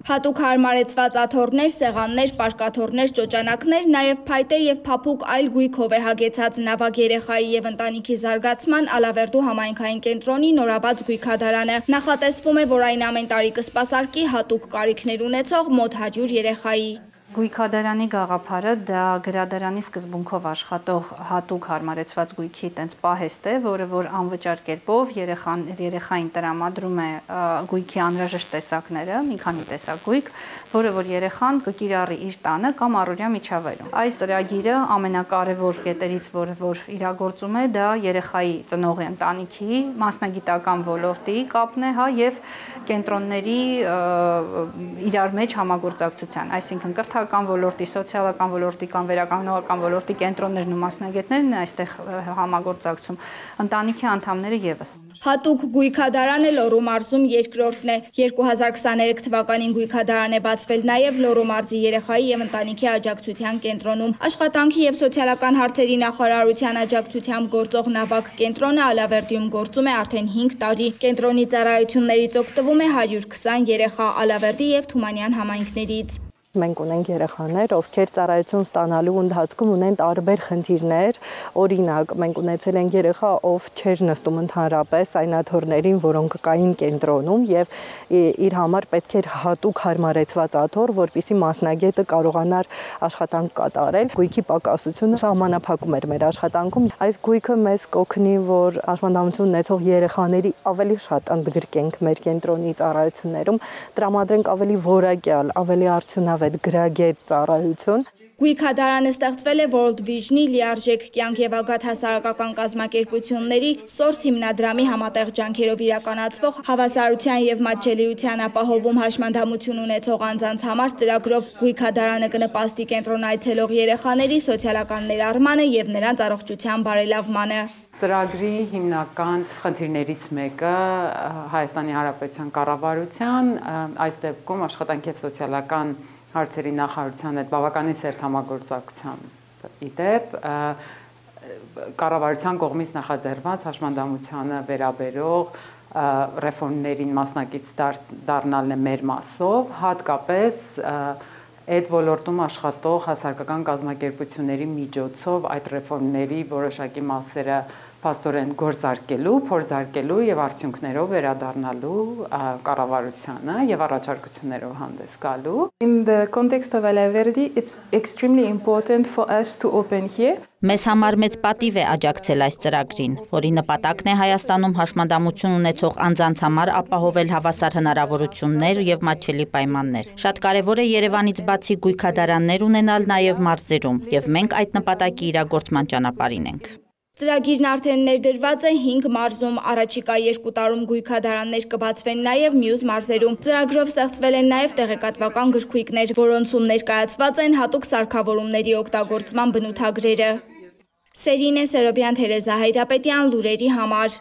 Հատուկ հարմարեցված աթոռներ, սեղաններ, պարկաթոռներ, ճոճանակներ, նաև փայտե և փափուկ այլ գույքով է հագեցած նավակ երեխայի և ընտանիքի զարգացման Ալավերդու համայնքային կենտրոնի նորաբաց գույքադարանը։ Նախատեսվում է, որ այն ամեն տարի կսպասարկի հատուկ կարիքներ ունեցող մոտ 100 երեխայի։ Գույքադարանի գաղափարը դա գրադարանի սկզբունքով աշխատող հատուկ հարմարեցված գույքի տենց պահեստ է, որը որ անվճար կերպով երեխային տրամադրում է գույքի անհրաժեշտ տեսակները, մի քանի տեսակ գույք, որը որ երեխան կկիրառի իր տանը կամ առօրյա միջավայրում։ Այս ծրագիրը ամենակարևոր կետերից, որը որ իրագործում է, դա երեխայի ծնողի ընտանիքի, մասնագիտական ոլորտի կապն է, եւ կենտրոնների իրար մեջ համագործակցության, այսինքն կրթական ոլորտի, սոցիալական ոլորտի կամ վերականգնողական ոլորտի կենտրոններն ու մասնագետներն այստեղ համագործակցում, ընտանիքի անդամները եւս։ Հատուկ գույքադարանը Լոռու մարզում երկրորդն է։ 2023 թվականին գույքադարան է բացվել նաև Լոռու մարզի երեխայի և ընտանիքի աջակցության կենտրոնում։ Աշխատանքի և սոցիալական հարցերի նախարարության աջակցությամբ գործող նավակ կենտրոնը Ալավերդիում գործում է արդեն 5 տարի։ Կենտրոնի ծառայություններից օգտվում է 120 երեխա Ալավերդի և Թումանյան համայնքներից։ Մենք ունենք երեխաներ, ովքեր ծառայություն ստանալու ընթացքում ունեն տարբեր խնդիրներ, օրինակ մենք ունեցել ենք երեխա, ով չէր նստում ընդհանրապես այն աթոռներին, որոնք կային կենտրոնում եւ իր համար պետք էր հատուկ հարմարեցված աթոռ, որպեսզի մասնագետը կարողանար աշխատանք կատարել։ Գույքի պակասությունը սահմանափակում էր մեր աշխատանքում։ Այս գույքը մեզ կօգնի, որ աշխատանություն ունեցող երեխաների ավելի շատ ընդգրկենք մեր կենտրոնի ծառայություններում, տրամադրենք ավելի որակյալ, ավելի արդյունավետ գրագետ ծառայություն։ Գույքադարանը ստեղծվել է World Vision-ի լիարժեք կյանք և ագաթ հասարակական կազմակերպությունների SOURCE հիմնադրամի համատեղ ջանքերով իրականացվող հավասարության և մատչելիության ապահովում հաշմանդամություն ունեցող անձանց համար ծրագրով գույքադարանը կնպաստի կենտրոն այցելող երեխաների սոցիալական ներառմանը և նրանց առողջության բարելավմանը։ Ծրագրի հիմնական խնդիրներից մեկը Հայաստանի Հանրապետության կառավարության, այս դեպքում աշխատանքի և սոցիալական հարցերի նախարարության հետ բավականին սերտ համագործակցության իդեպ կառավարության կողմից նախաձեռնված հաշմանդամությանը վերաբերող ռեֆորմներին մասնակից դառնալն է մեր մասով, հատկապես այդ ոլորտում աշխատող հասարակական կազմակերպությունների միջոցով այդ ռեֆորմների որոշակի մասերը փաստորեն փորձարկելու եւ արդյունքներով վերադառնալու կառավարությանը եւ առաջարկություններով հանդես գալու. In the context of Alaverdi, it's extremely important for us to open here. Մեզ համար մեծ պատիվ է աջակցել այս ծրագրին, որի նպատակն է Հայաստանում հաշմանդամություն ունեցող անձանց համար ապահովել հավասար հնարավորություններ եւ մատչելի պայմաններ։ Շատ կարեւոր է Երևանից բացի գույքադարաններ ունենալ նաեւ մարզերում, եւ մենք այդ նպատակի իրագործման ճանապարհին ենք։ Ծրագիրն արդեն ներդրված է 5 մարզում, առաջիկա 2 տարում գույքադարաններ կբացվեն նաև մյուս մարզերում։ Ծրագրով ստեղծվել են նաև տեղեկատվական գրքույկներ, որոնցում ներկայացված են հատուկ սարքավորումների օգտագործման բնութագրերը։ Սերինե Սերոբյան, Թերեզա Հայրապետյան, լուրերի համար։